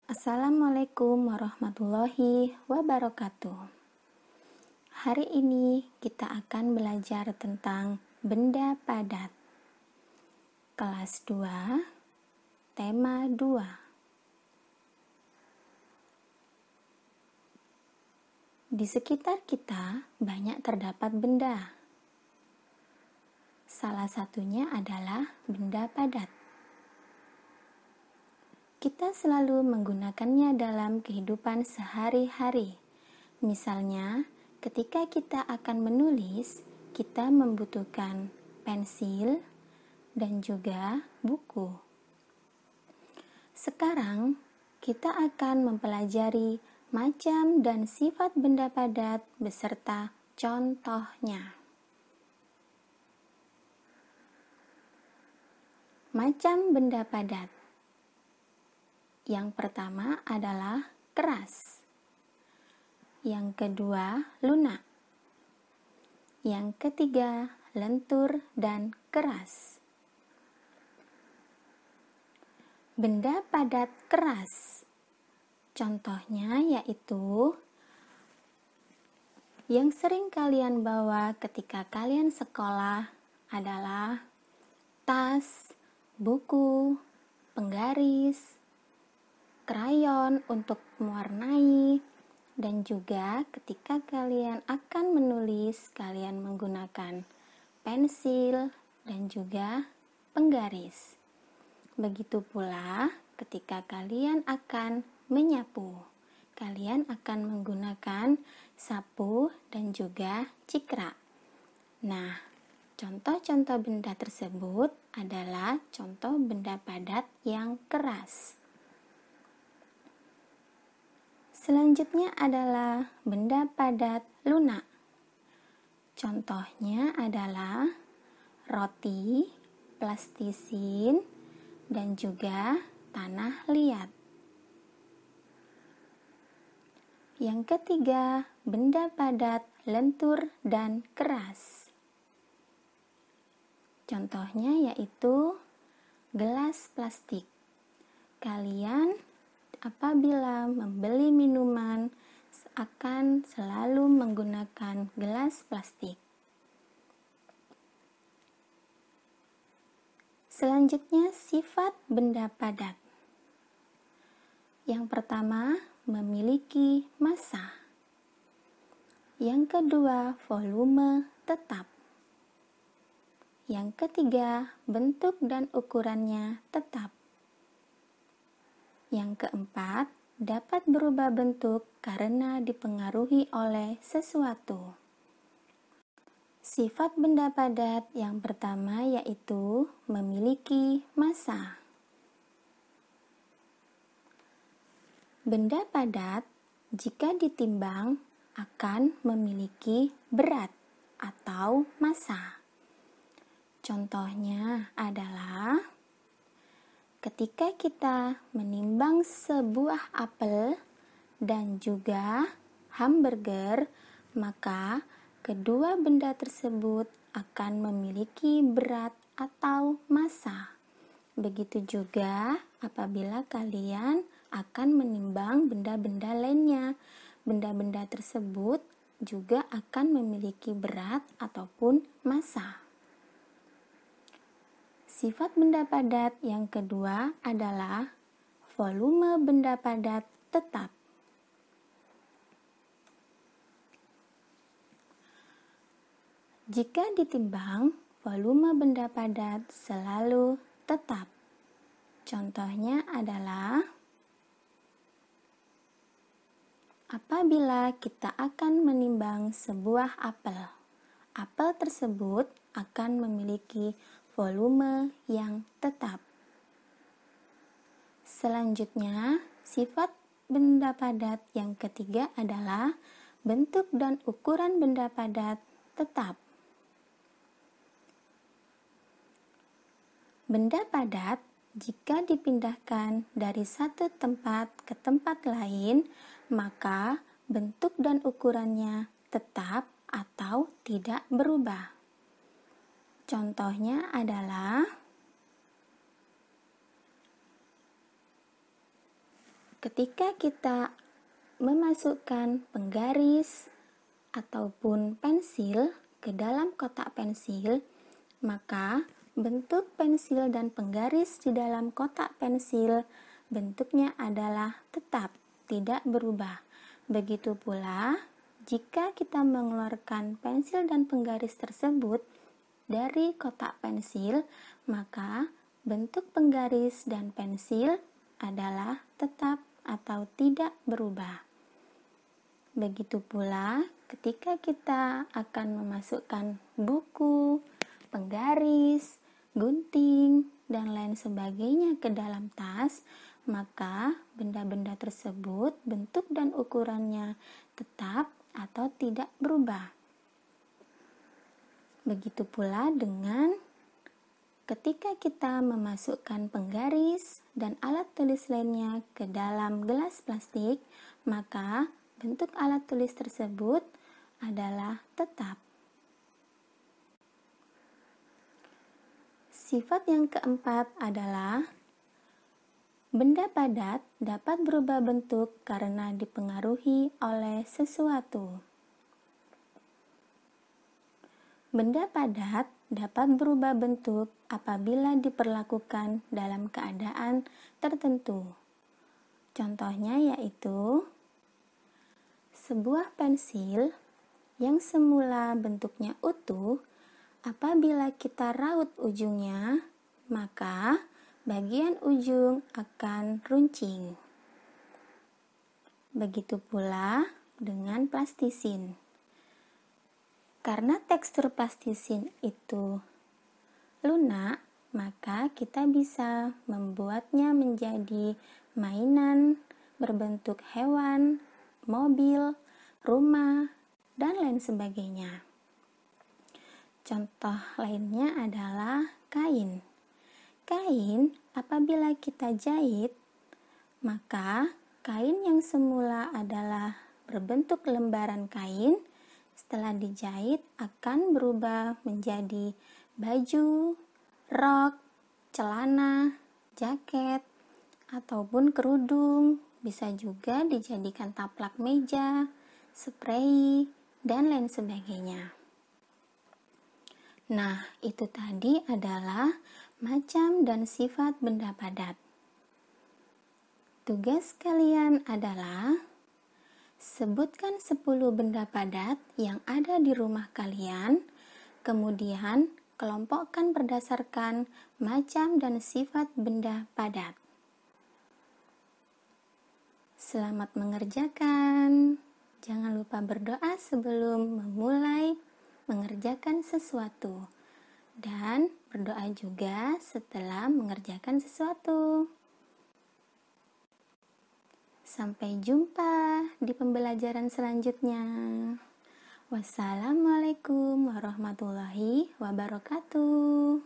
Assalamualaikum warahmatullahi wabarakatuh. Hari ini kita akan belajar tentang benda padat. Kelas 2, tema 2. Di sekitar kita banyak terdapat benda. Salah satunya adalah benda padat. Kita selalu menggunakannya dalam kehidupan sehari-hari. Misalnya, ketika kita akan menulis, kita membutuhkan pensil dan juga buku. Sekarang, kita akan mempelajari macam dan sifat benda padat beserta contohnya. Macam benda padat. Yang pertama adalah keras. Yang kedua, lunak. Yang ketiga, lentur dan keras. Benda padat keras. Contohnya yaitu yang sering kalian bawa ketika kalian sekolah adalah tas, buku, penggaris, krayon untuk mewarnai, dan juga ketika kalian akan menulis, kalian menggunakan pensil dan juga penggaris. Begitu pula ketika kalian akan menyapu, kalian akan menggunakan sapu dan juga cikra. Nah, contoh-contoh benda tersebut adalah contoh benda padat yang keras. Selanjutnya adalah benda padat lunak. Contohnya adalah roti, plastisin, dan juga tanah liat. Yang ketiga, benda padat lentur dan keras. Contohnya yaitu gelas plastik. Kalian apabila membeli minuman akan selalu menggunakan gelas plastik. Selanjutnya, sifat benda padat. Yang pertama, memiliki massa. Yang kedua, volume tetap. Yang ketiga, bentuk dan ukurannya tetap. Yang keempat, dapat berubah bentuk karena dipengaruhi oleh sesuatu. Sifat benda padat yang pertama yaitu memiliki massa. Benda padat jika ditimbang akan memiliki berat atau massa. Contohnya adalah ketika kita menimbang sebuah apel dan juga hamburger, maka kedua benda tersebut akan memiliki berat atau massa. Begitu juga apabila kalian akan menimbang benda-benda lainnya. Benda-benda tersebut juga akan memiliki berat ataupun massa. Sifat benda padat yang kedua adalah volume benda padat tetap. Jika ditimbang, volume benda padat selalu tetap. Contohnya adalah apabila kita akan menimbang sebuah apel. Apel tersebut akan memiliki volume yang tetap. Selanjutnya, sifat benda padat yang ketiga adalah bentuk dan ukuran benda padat tetap. Benda padat jika dipindahkan dari satu tempat ke tempat lain, maka bentuk dan ukurannya tetap atau tidak berubah. Contohnya adalah ketika kita memasukkan penggaris ataupun pensil ke dalam kotak pensil, maka bentuk pensil dan penggaris di dalam kotak pensil bentuknya adalah tetap, tidak berubah. Begitu pula jika kita mengeluarkan pensil dan penggaris tersebut dari kotak pensil, maka bentuk penggaris dan pensil adalah tetap atau tidak berubah. Begitu pula ketika kita akan memasukkan buku, penggaris, gunting, dan lain sebagainya ke dalam tas, maka benda-benda tersebut bentuk dan ukurannya tetap atau tidak berubah. Begitu pula dengan ketika kita memasukkan penggaris dan alat tulis lainnya ke dalam gelas plastik, maka bentuk alat tulis tersebut adalah tetap. Sifat yang keempat adalah benda padat dapat berubah bentuk karena dipengaruhi oleh sesuatu. Benda padat dapat berubah bentuk apabila diperlakukan dalam keadaan tertentu. Contohnya yaitu sebuah pensil yang semula bentuknya utuh, apabila kita raut ujungnya, maka bagian ujung akan runcing. Begitu pula dengan plastisin. Karena tekstur plastisin itu lunak, maka kita bisa membuatnya menjadi mainan berbentuk hewan, mobil, rumah, dan lain sebagainya. Contoh lainnya adalah kain. Kain apabila kita jahit, maka kain yang semula adalah berbentuk lembaran kain, setelah dijahit akan berubah menjadi baju, rok, celana, jaket, ataupun kerudung. Bisa juga dijadikan taplak meja, sprei, dan lain sebagainya. Nah, itu tadi adalah macam dan sifat benda padat. Tugas kalian adalah sebutkan 10 benda padat yang ada di rumah kalian, kemudian kelompokkan berdasarkan macam dan sifat benda padat. Selamat mengerjakan. Jangan lupa berdoa sebelum memulai mengerjakan sesuatu, dan berdoa juga setelah mengerjakan sesuatu. Sampai jumpa di pembelajaran selanjutnya. Wassalamualaikum warahmatullahi wabarakatuh.